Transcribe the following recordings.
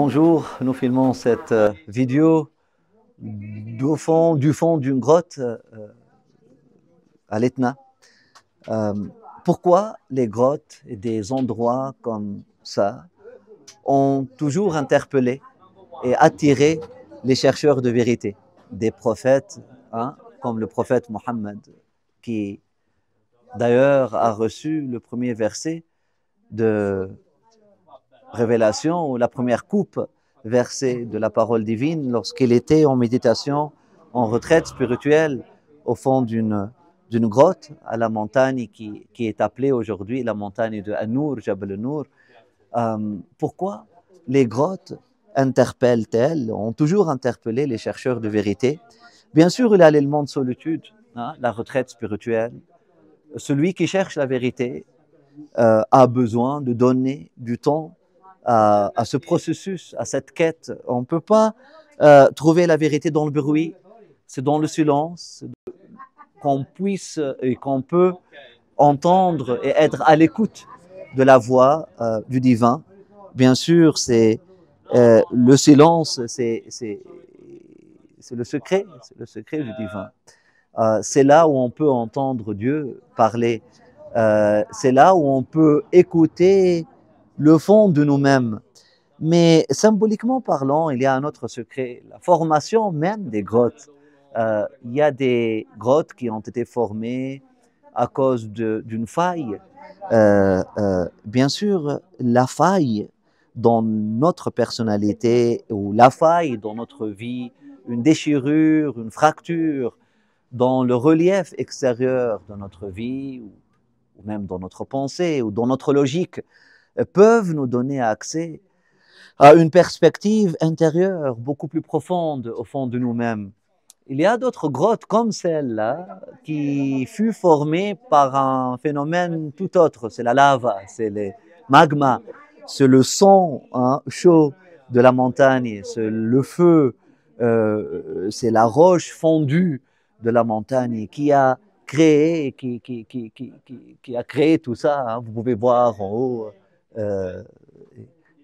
Bonjour, nous filmons cette vidéo du fond d'une grotte à l'Etna. Euh, Pourquoi les grottes et des endroits comme ça ont toujours interpellé et attiré les chercheurs de vérité, des prophètes, hein, comme le prophète Mohammed, qui d'ailleurs a reçu le premier verset de révélation, ou la première coupe versée de la parole divine lorsqu'il était en méditation, en retraite spirituelle au fond d'une grotte à la montagne qui est appelée aujourd'hui la montagne de An-Nour, Jabal An-Nour. Pourquoi les grottes interpellent-elles, ont toujours interpellé les chercheurs de vérité? Bien sûr, il y a l'élément de solitude, hein, la retraite spirituelle. Celui qui cherche la vérité a besoin de donner du temps à ce processus, à cette quête. On ne peut pas trouver la vérité dans le bruit, c'est dans le silence qu'on puisse et qu'on peut entendre et être à l'écoute de la voix du divin. Bien sûr, c'est le silence, c'est le secret du divin. C'est là où on peut entendre Dieu parler. C'est là où on peut écouter le fond de nous-mêmes. Mais symboliquement parlant, il y a un autre secret, la formation même des grottes. Il y a des grottes qui ont été formées à cause d'une faille. Bien sûr, la faille dans notre personnalité ou la faille dans notre vie, une déchirure, une fracture dans le relief extérieur de notre vie ou même dans notre pensée ou dans notre logique peuvent nous donner accès à une perspective intérieure beaucoup plus profonde au fond de nous-mêmes. Il y a d'autres grottes comme celle-là qui fut formée par un phénomène tout autre, c'est la lava, c'est le magma, c'est le sang chaud de la montagne, c'est le feu, c'est la roche fondue de la montagne qui a créé, qui a créé tout ça, hein, vous pouvez voir en haut,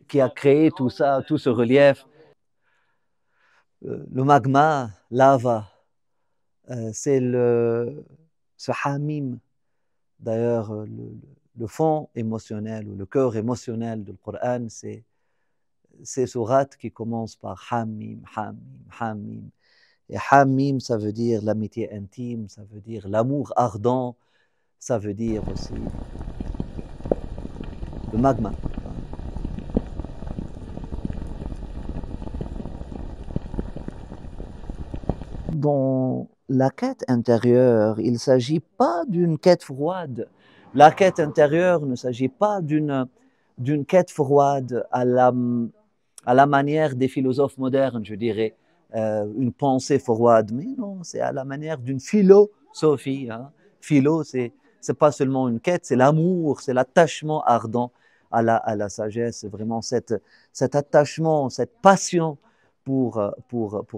qui a créé tout ça, tout ce relief. Le magma, lava, c'est ce hamim. D'ailleurs, le fond émotionnel ou le cœur émotionnel du Coran, c'est ces sourates qui commencent par hamim, hamim, hamim. Et hamim, ça veut dire l'amitié intime, ça veut dire l'amour ardent, ça veut dire aussi le magma. Dans la quête intérieure, il ne s'agit pas d'une quête froide. La quête intérieure ne s'agit pas d'une quête froide à la manière des philosophes modernes, je dirais, une pensée froide. Mais non, c'est à la manière d'une philosophie. Hein. Philo, c'est pas seulement une quête, c'est l'amour, c'est l'attachement ardent à la sagesse. C'est vraiment cet attachement, cette passion pour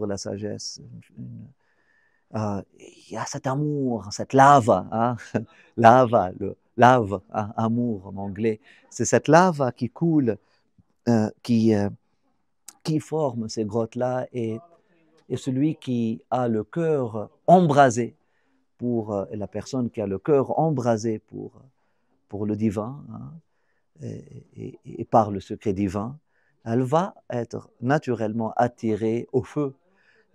la sagesse. Il y a cet amour, cette lava, hein, lava, lave, hein, amour en anglais. C'est cette lava qui coule, qui forme ces grottes-là, et celui qui a le cœur embrasé la personne qui a le cœur embrasé pour le divin, hein, et par le secret divin, elle va être naturellement attirée au feu.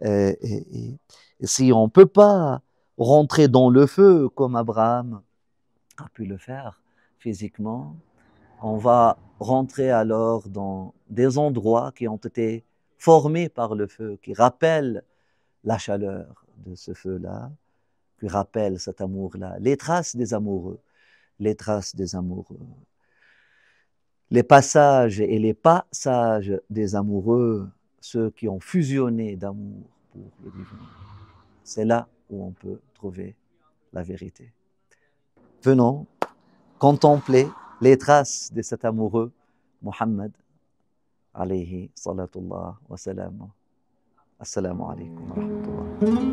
Et si on ne peut pas rentrer dans le feu comme Abraham a pu le faire physiquement, on va rentrer alors dans des endroits qui ont été formés par le feu, qui rappellent la chaleur de ce feu-là, qui rappellent cet amour-là, les traces des amoureux, les traces des amoureux. Les passages et les passages des amoureux, ceux qui ont fusionné d'amour pour le divin. C'est là où on peut trouver la vérité. Venons contempler les traces de cet amoureux, Mohammed, alayhi salatullah wa salam. Assalamu alaikum wa rahmatullah.